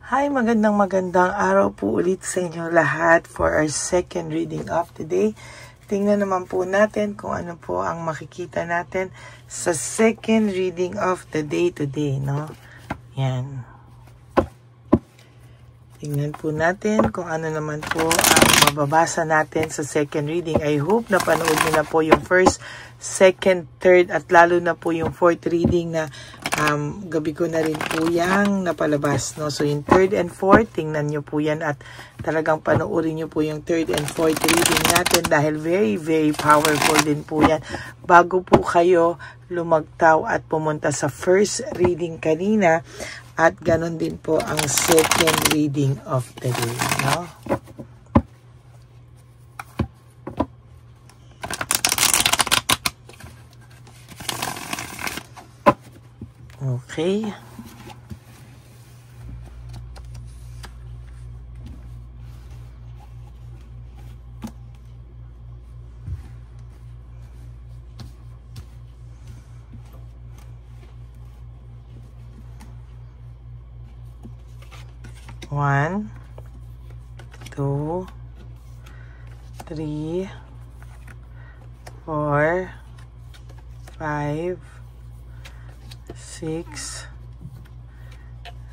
Hi, magandang araw po ulit sa inyo lahat for our second reading of the day. Tingnan naman po natin kung ano po ang makikita natin sa second reading of the day today, no? Yan. Tingnan po natin kung ano naman po ang mababasa natin sa second reading. I hope napanood niyo na po yung first, second, third, at lalo na po yung fourth reading na gabi ko na rin po yung napalabas. No? So yung third and fourth, tingnan nyo po yan at talagang panoorin nyo po yung third and fourth reading natin dahil very, very powerful din po yan. Bago po kayo lumagtaw at pumunta sa first reading kanina, at ganon din po ang second reading of the day, no? Okay. One, 2, 3, 4, 5, 6,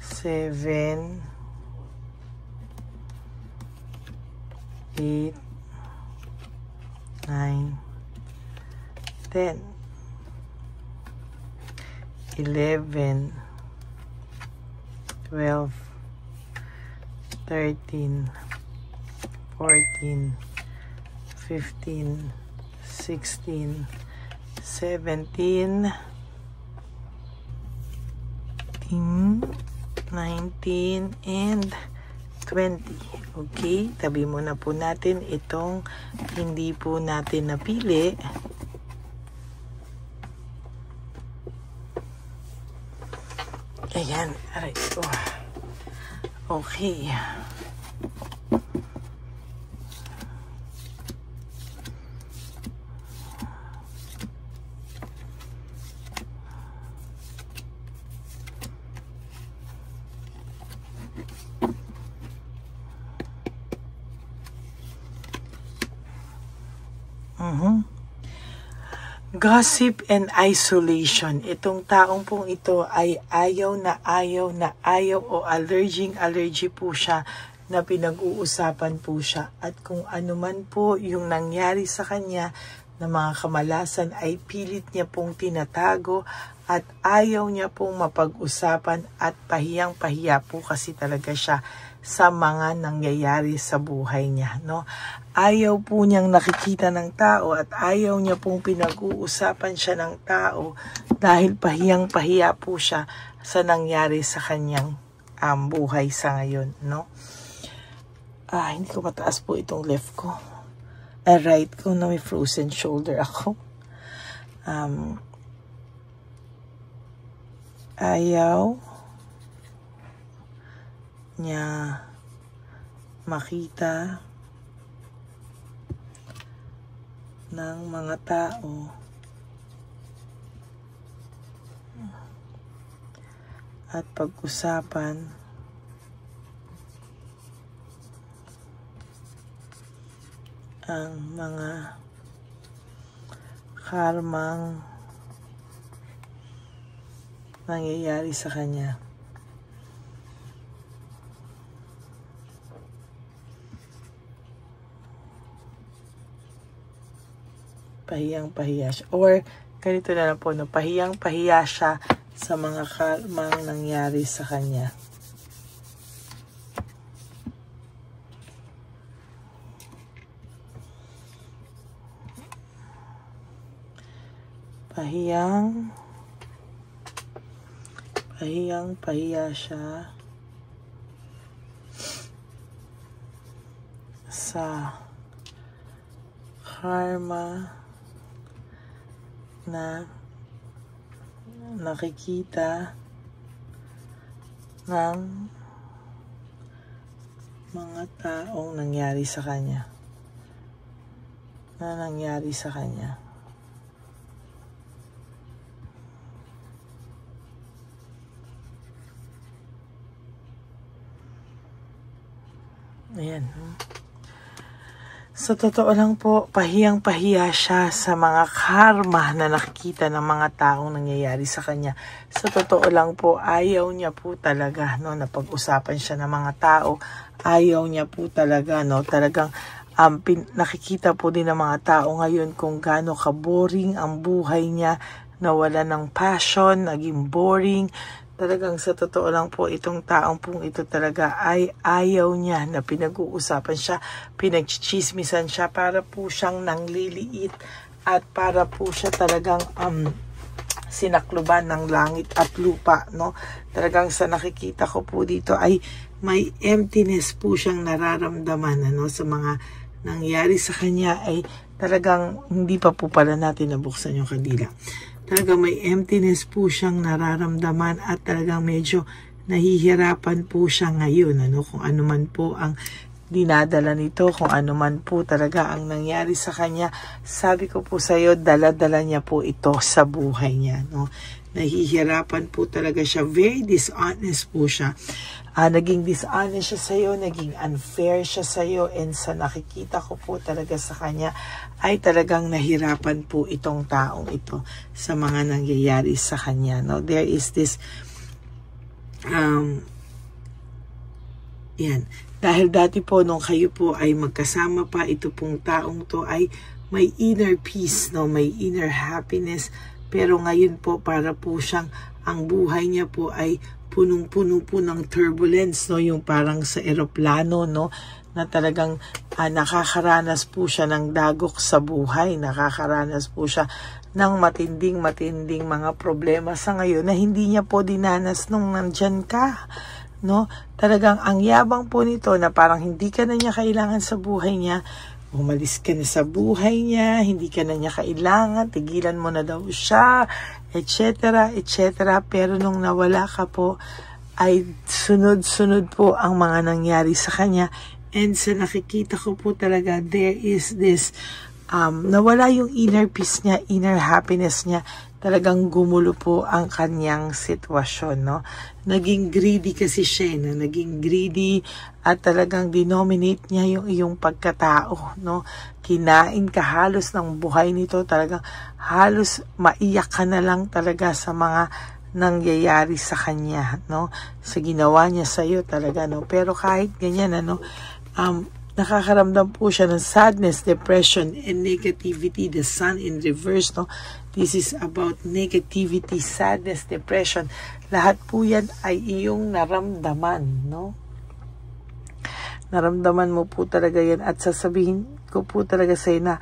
7, 8, 9, 10, 11, 12, 13, 14, 15, 16, 17, 19, and 20. Okay, tabi muna po natin itong hindi po natin napili. Ayan, aray ko. Okay. Gossip and isolation. Itong taong pong ito ay ayaw o allergy po siya na pinag-uusapan po siya. At kung ano man po yung nangyari sa kanya na mga kamalasan ay pilit niya pong tinatago at ayaw niya pong mapag-usapan at pahiyang-pahiya po kasi talaga siya sa mga nangyayari sa buhay niya, no? Ayaw po niyang nakikita ng tao at ayaw niya pong pinag-uusapan siya ng tao dahil pahiyang-pahiya po siya sa nangyari sa kanyang buhay sa ngayon, no? Hindi ko mataas po itong left ko. Right ko na may frozen shoulder ako. Ayaw niya makita ng mga tao at pag-usapan ang mga karmang nangyayari sa kanya. Pahiyang-pahiya siya. Or, ganito na lang po, no? Pahiyang-pahiya siya sa mga karmang nangyari sa kanya. Pahiyang-pahiya siya sa karma na nakikita ng mga taong nangyari sa kanya. Ayan. Sa totoo lang po, pahiyang-pahiya siya sa mga karma na nakikita ng mga taong nangyayari sa kanya. Sa totoo lang po, ayaw niya po talaga, no, na pag-usapan siya ng mga tao. Ayaw niya po talaga, no, talagang nakikita po din ng mga tao ngayon kung gaano ka-boring ang buhay niya, nawala ng passion, naging boring. Talagang sa totoo lang po, itong taong pong ito talaga ay ayaw niya na pinag-uusapan siya, pinagchichismisan siya, para po siyang nangliliit at para po siya talagang sinakluban ng langit at lupa, no? Talagang sa nakikita ko po dito ay may emptiness po siyang nararamdaman, ano, sa mga nangyari sa kanya. Ay talagang hindi pa po pala natin nabuksan yung kadila. Talagang may emptiness po siyang nararamdaman at talagang medyo nahihirapan po siya ngayon, ano, kung ano man po ang dinadala nito, kung ano man po talaga ang nangyari sa kanya. Sabi ko po sa iyo, dala-dala niya po ito sa buhay niya, no? Nahihirapan po talaga siya, very dishonest po siya. Naging dishonest siya sa iyo, naging unfair siya sa iyo, and sa nakikita ko po talaga sa kanya ay talagang nahirapan po itong taong ito sa mga nangyayari sa kanya, no? There is this yan, dahil dati po nung kayo po ay magkasama pa, ito pong taong to ay may inner peace, no, may inner happiness, pero ngayon po para po siyang ang buhay niya po ay punong-puno po ng turbulence, no, yung parang sa eroplano, no, na talagang nakakaranas po siya ng dagok sa buhay, nakakaranas po siya ng matinding mga problema sa ngayon na hindi niya po dinanas nung nandyan ka, no? Talagang ang yabang po nito na parang hindi ka na niya kailangan sa buhay niya, umalis ka na sa buhay niya, hindi ka na niya kailangan, tigilan mo na daw siya, etc., etc. Pero nung nawala ka po, ay sunod-sunod po ang mga nangyari sa kanya. And sa nakikita ko po talaga, there is this, nawala yung inner peace niya, inner happiness niya. Talagang gumulo po ang kanyang sitwasyon, no? Naging greedy kasi siya, no? Naging greedy at talagang denominate niya yung iyong pagkatao, no? Kinain ka halos ng buhay nito, talagang halos maiyak ka na lang talaga sa mga nangyayari sa kanya, no? Sa ginawa niya sa iyo talaga, no? Pero kahit ganyan, ano, nakakaramdam po siya ng sadness, depression, and negativity. The sun in reverse, no? This is about negativity, sadness, depression. Lahat po yan ay iyong naramdaman, no? Naramdaman mo po talaga yan, at sasabihin ko po talaga sa'yo na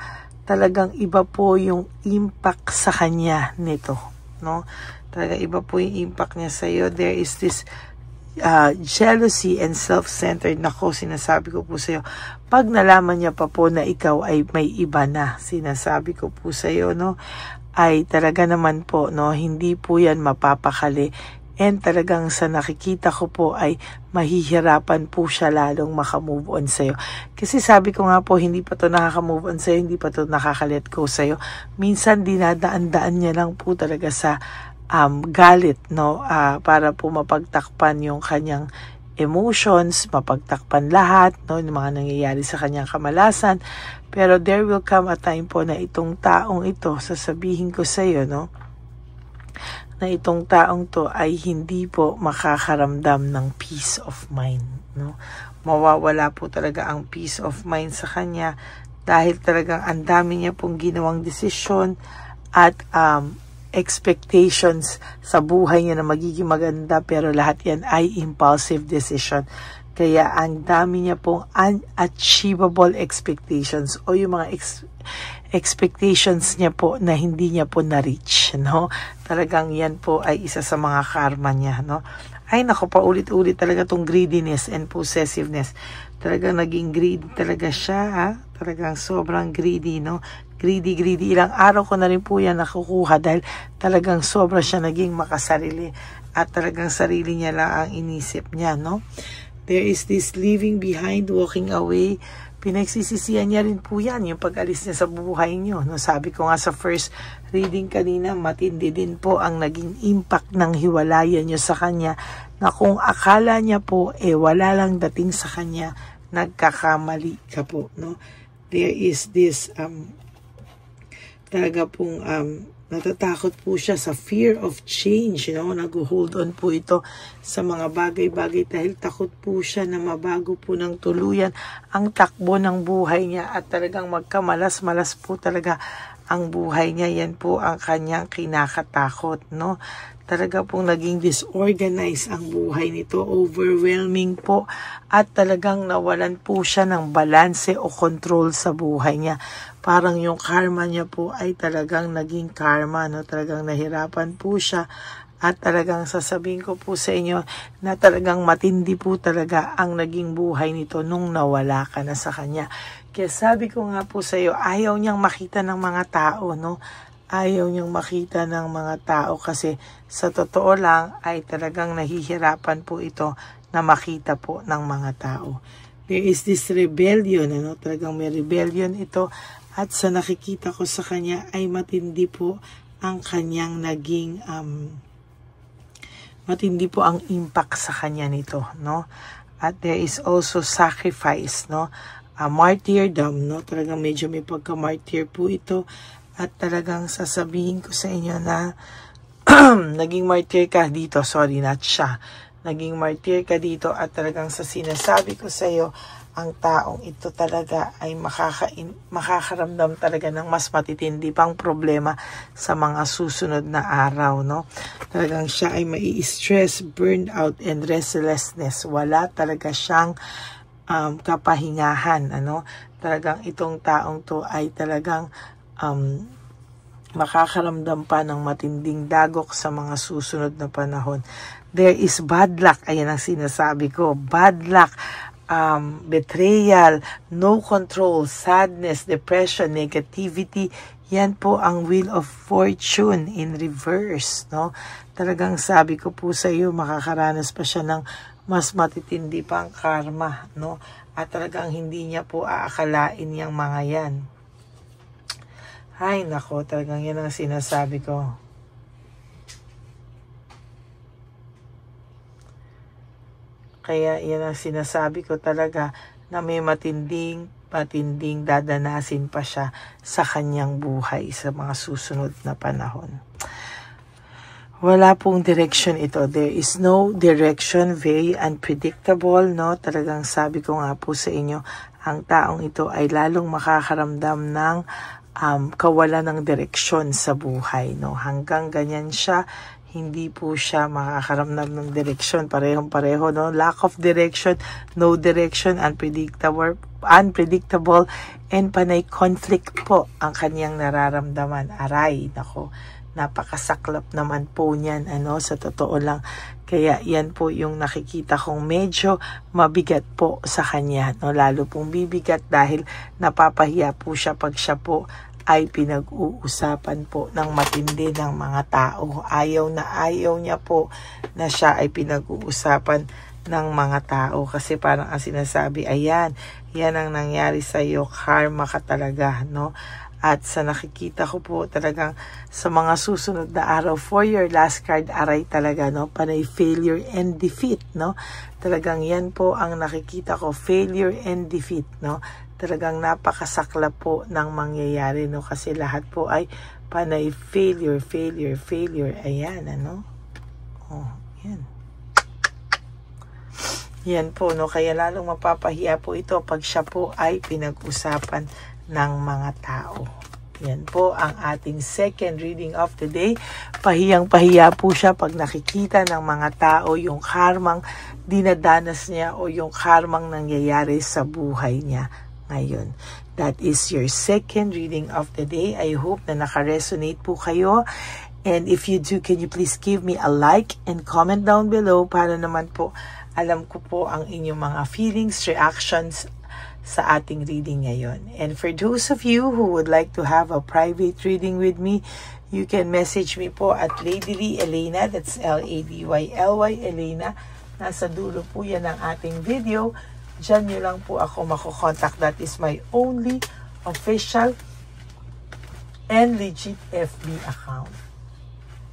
talagang iba po yung impact sa kanya nito, no? Talaga iba po yung impact niya sa'yo. There is this jealousy and self-centered. Nako, sinasabi ko po sa iyo, pag nalaman niya pa po na ikaw ay may iba na, sinasabi ko po sa iyo, no, ay talaga naman po, no, hindi po yan mapapakali. And talagang sa nakikita ko po ay mahihirapan po siya lalong makamove on sa iyo. Kasi sabi ko nga po, hindi pa to nakaka-move on sa iyo, hindi pa to nakaka-let go sa iyo. Minsan dinadaan-daan niya lang po talaga sa galit, no, para po mapagtakpan yung kanyang emotions, mapagtakpan lahat, no, yung mga nangyayari sa kanyang kamalasan. Pero there will come a time po na itong taong ito, sasabihin ko sa iyo, no, na itong taong to ay hindi po makakaramdam ng peace of mind, no. Mawawala po talaga ang peace of mind sa kanya dahil talagang ang dami niya pong ginawang desisyon at expectations sa buhay niya na magiging maganda, pero lahat yan ay impulsive decision. Kaya ang dami niya pong unachievable expectations, o yung mga expectations niya po na hindi niya po na-reach, no? Talagang yan po ay isa sa mga karma niya, no? Ay nako, paulit-ulit talaga tong greediness and possessiveness. Talagang naging greedy talaga siya, ha? Talagang sobrang greedy, no? Greedy. Ilang araw ko na rin po yan nakukuha dahil talagang sobra siya naging makasarili at talagang sarili niya lang ang inisip niya, no? There is this leaving behind, walking away. Pinagsisisihan niya rin po yan, yung pag-alis niya sa buhay niyo, no? Sabi ko nga sa first reading kanina, matindi din po ang naging impact ng hiwalayan niyo sa kanya, na kung akala niya po, wala lang dating sa kanya, nagkakamali ka po, no? There is this, talaga pong, natatakot po siya sa fear of change, you know, nag-hold on po ito sa mga bagay-bagay dahil takot po siya na mabago po ng tuluyan ang takbo ng buhay niya at talagang magkamalas-malas po talaga ang buhay niya. Yan po ang kanyang kinakatakot, no? Talaga pong naging disorganized ang buhay nito, overwhelming po, at talagang nawalan po siya ng balanse o control sa buhay niya. Parang yung karma niya po ay talagang naging karma, no? Talagang nahirapan po siya at talagang sasabihin ko po sa inyo na talagang matindi po talaga ang naging buhay nito nung nawala ka na sa kanya. Kaya sabi ko nga po sa iyo, ayaw niyang makita ng mga tao, no? Ayaw niyang makita ng mga tao kasi sa totoo lang ay talagang nahihirapan po ito na makita po ng mga tao. There is this rebellion, ano? Talagang may rebellion ito at sa nakikita ko sa kanya ay matindi po ang kanyang naging, matindi po ang impact sa kanya nito, no? At there is also sacrifice, no? Martyrdom, no? Talagang medyo may pagka-martyr po ito. At talagang sasabihin ko sa inyo na naging martyr ka dito. Sorry, not siya. Naging martyr ka dito at talagang sa sinasabi ko sa iyo, ang taong ito talaga ay makakaramdam talaga ng mas matitindi pang problema sa mga susunod na araw, no? Talagang siya ay mai-stress, burnout, and restlessness. Wala talaga siyang kapahingahan, ano? Talagang itong taong to ay talagang makakaramdam pa ng matinding dagok sa mga susunod na panahon. There is bad luck. Ayan ang sinasabi ko. Bad luck, betrayal, no control, sadness, depression, negativity. Yan po ang wheel of fortune in reverse, no? Talagang sabi ko po sa iyo, makakaranas pa siya ng mas matitindi pang karma, no? At talagang hindi niya po aakalain yung mga yan. Ay, nako, talagang yan ang sinasabi ko. Kaya yan ang sinasabi ko talaga na may matinding dadanasin pa siya sa kanyang buhay sa mga susunod na panahon. Wala pong direction ito. There is no direction, very unpredictable, no? Talagang sabi ko nga po sa inyo, ang taong ito ay lalong makakaramdam ng kawalan ng direksyon sa buhay, no? Hanggang ganyan siya, hindi po siya makakaramdam ng direksyon. Parehong-pareho, no? Lack of direction, no direction, unpredictable, and panay conflict po ang kanyang nararamdaman. Aray, nako, napakasaklap naman po niyan, ano, sa totoo lang. Kaya yan po yung nakikita kong medyo mabigat po sa kanya, no? Lalo pong bibigat dahil napapahiya po siya pag siya po ay pinag-uusapan po ng matindi ng mga tao. Ayaw niya po na siya ay pinag-uusapan ng mga tao kasi parang ang sinasabi, ayan, yan ang nangyari sa iyo, karma ka talaga, no? At sa nakikita ko po talagang sa mga susunod na araw, for your last card, aray talaga, no? Panay failure and defeat, no? Talagang yan po ang nakikita ko, failure and defeat, no? Talagang napakasakla po ng mangyayari, no? Kasi lahat po ay panay failure. Ayan, ano? Oh, yan. Yan po, no? Kaya lalong mapapahiya po ito pag siya po ay pinag-usapan ng mga tao. Yan po ang ating second reading of the day. Pahiyang-pahiya po siya pag nakikita ng mga tao yung karmang dinadanas niya o yung karmang nangyayari sa buhay niya ngayon. That is your second reading of the day. I hope na naka-resonate po kayo. And if you do, can you please give me a like and comment down below para naman po alam ko po ang inyong mga feelings, reactions sa ating reading ngayon. And for those of you who would like to have a private reading with me, you can message me po at Ladyly Elena, that's Ladyly Elena. Nasa dulo po yan ng ating video. Diyan nyo lang po ako makokontak. That is my only official and legit FB account.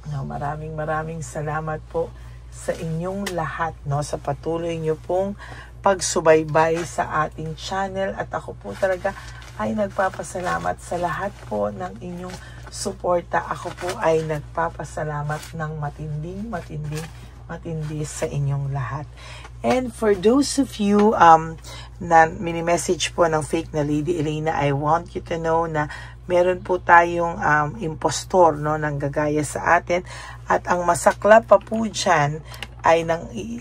Now, maraming salamat po sa inyong lahat, no, sa patuloy nyo pong pagsubaybay sa ating channel. At ako po talaga ay nagpapasalamat sa lahat po ng inyong suporta. Ako po ay nagpapasalamat ng matindi sa inyong lahat. And for those of you na mini-message po ng fake na Lady Elena, I want you to know na meron po tayong impostor, no, nang gagaya sa atin. At ang masakla pa po dyan ay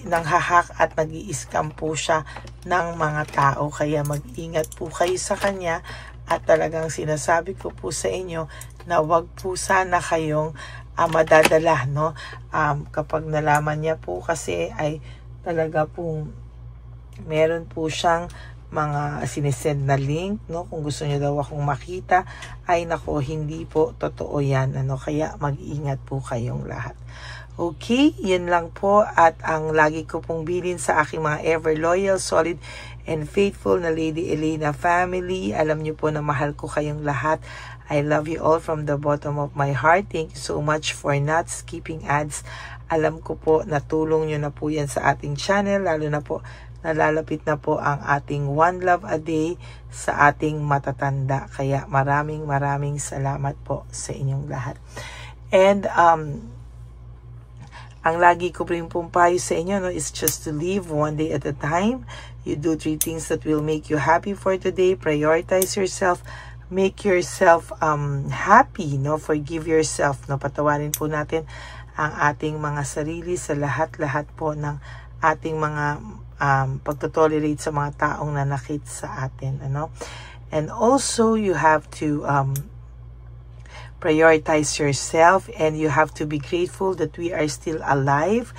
nanghahak at nag-i-scam po siya ng mga tao. Kaya mag-ingat po kayo sa kanya. At talagang sinasabi ko po sa inyo na wag po sana kayong madadala, no? Kapag nalaman niya po kasi ay talaga pong meron po siyang mga sinesend na link, no? Kung gusto niyo daw akong makita, ay nako, hindi po totoo yan, ano? Kaya mag-ingat po kayong lahat. Okay, yun lang po. At ang lagi ko pong bilin sa aking mga ever loyal, solid, and faithful na Lady Elena family. Alam niyo po na mahal ko kayong lahat. I love you all from the bottom of my heart. Thank you so much for not skipping ads. Alam ko po na tulong nyo na po yan sa ating channel, lalo na po nalalapit na po ang ating One Love a Day sa ating matatanda. Kaya maraming salamat po sa inyong lahat. And ang lagi ko rin pong payo sa inyo, no, is just to live one day at a time. You do 3 things that will make you happy for today. Prioritize yourself. Make yourself happy, no? Forgive yourself, no? Patawarin po natin ang ating mga sarili sa lahat-lahat po ng ating mga pagtotolerate sa mga taong nanakit sa atin, ano? And also, you have to prioritize yourself, and you have to be grateful that we are still alive,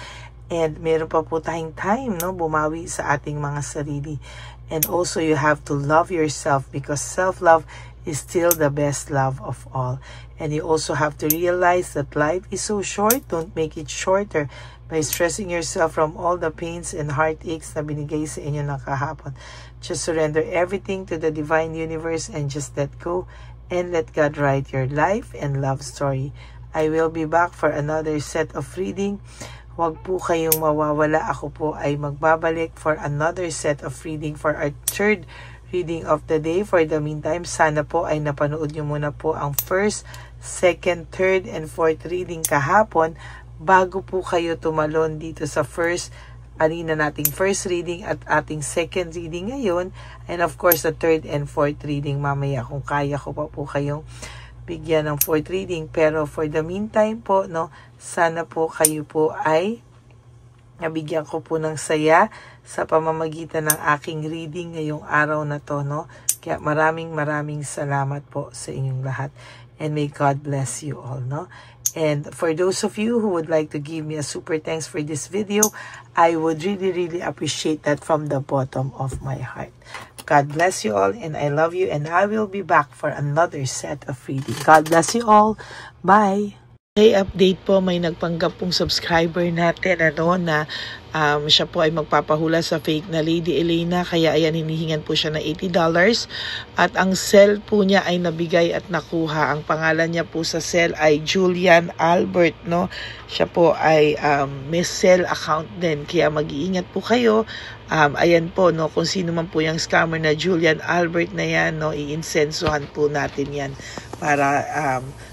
and meron pa po tayong time, no, bumawi sa ating mga sarili. And also, you have to love yourself, because self-love is still the best love of all. And you also have to realize that life is so short. Don't make it shorter by stressing yourself from all the pains and heartaches na binigay sa inyo ng kahapon. Just surrender everything to the divine universe and just let go and let God write your life and love story. I will be back for another set of reading. Huwag po kayong mawawala. Ako po ay magbabalik for another set of reading for our third reading of the day. For the meantime, sana po ay napanood nyo muna po ang first, second, third, and fourth reading kahapon bago po kayo tumalon dito sa kanina nating first reading at ating second reading ngayon, and of course the third and fourth reading mamaya kung kaya ko pa po kayong bigyan ng fourth reading. Pero for the meantime po, no, sana po kayo po ay nabigyan ko po ng saya sa pamamagitan ng aking reading ngayong araw na to, no? Kaya maraming salamat po sa inyong lahat, and may God bless you all, no? And for those of you who would like to give me a super thanks for this video, I would really appreciate that from the bottom of my heart. God bless you all, and I love you, and I will be back for another set of reading. God bless you all. Bye! Okay, update po, may nagpanggap pong subscriber natin, ano, na siya po ay magpapahula sa fake na Lady Elena, kaya ayan, hinihingan po siya ng $80, at ang cell po niya ay nabigay at nakuha. Ang pangalan niya po sa cell ay Julian Albert, no? Siya po ay may cell account din, kaya mag-iingat po kayo. Ayan po, no, kung sino man po yung scammer na Julian Albert na yan, no, iinsensuhan po natin yan para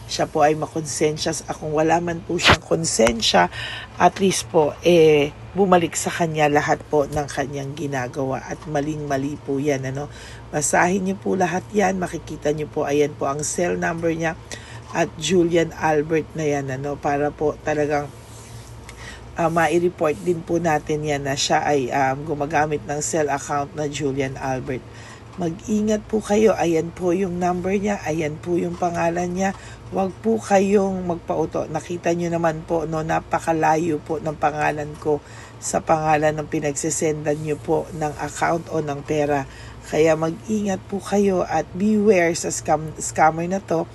siya po ay makonsensya. Kung wala man po siyang konsensya, at least po, bumalik sa kanya lahat po ng kanyang ginagawa, at maling-mali po yan, ano. Basahin niyo po lahat yan, makikita niyo po, ayan po ang cell number niya, at Julian Albert na yan, ano, para po talagang ma-report din po natin yan na siya ay gumagamit ng cell account na Julian Albert. Mag-ingat po kayo. Ayan po yung number niya. Ayan po yung pangalan niya. Huwag po kayong magpauto. Nakita nyo naman po, no, napakalayo po ng pangalan ko sa pangalan ng pinagsisendan nyo po ng account o ng pera. Kaya mag-ingat po kayo at beware sa scammer na to.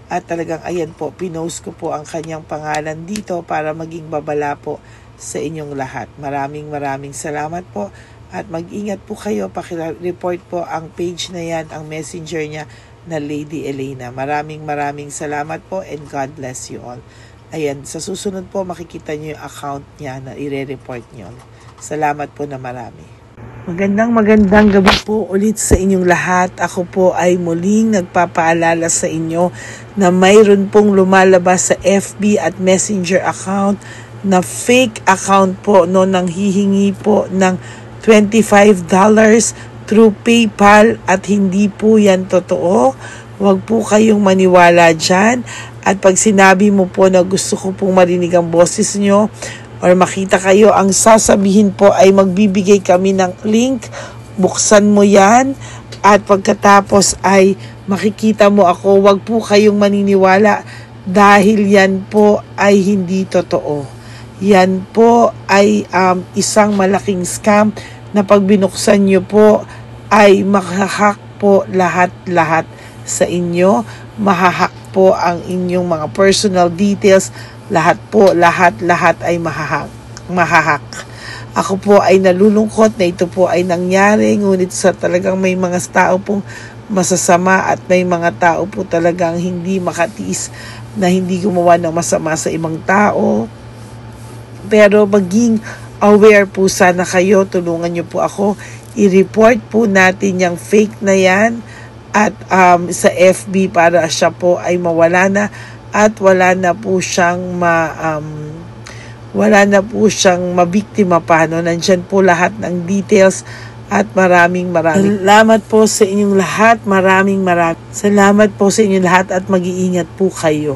At talagang ayan po, pinost ko po ang kanyang pangalan dito para maging babala po sa inyong lahat. Maraming salamat po. At mag-ingat po kayo, pakireport po ang page na yan, ang messenger niya na Lady Elena. Maraming salamat po, and God bless you all. Ayan, sa susunod po makikita nyo yung account niya na i-report nyo. Salamat po na marami. Magandang gabi po ulit sa inyong lahat. Ako po ay muling nagpapaalala sa inyo na mayroon pong lumalabas sa FB at Messenger account na fake account po, no, nang hihingi po ng $25 through PayPal at hindi po yan totoo. Huwag po kayong maniwala dyan. At pag sinabi mo po na gusto ko pong marinig ang boses nyo or makita kayo, ang sasabihin po ay magbibigay kami ng link. Buksan mo yan at pagkatapos ay makikita mo ako. Huwag po kayong maniniwala dahil yan po ay hindi totoo. Yan po ay isang malaking scam na pag binuksan nyo po ay makahak po lahat-lahat sa inyo. Mahahak po ang inyong mga personal details. Lahat ay mahahak. Ako po ay nalulungkot na ito po ay nangyari, ngunit sa talagang may mga tao pong masasama at may mga tao po talagang hindi makatiis na hindi gumawa ng masama sa ibang tao. Pero maging aware po sana kayo, tulungan niyo po ako, i-report po natin yung fake na yan at sa FB para siya po ay mawala na at wala na po siyang mabiktima pa, no? Nandyan po lahat ng details at maraming salamat po sa inyong lahat. Maraming salamat po sa inyong lahat at mag-iingat po kayo.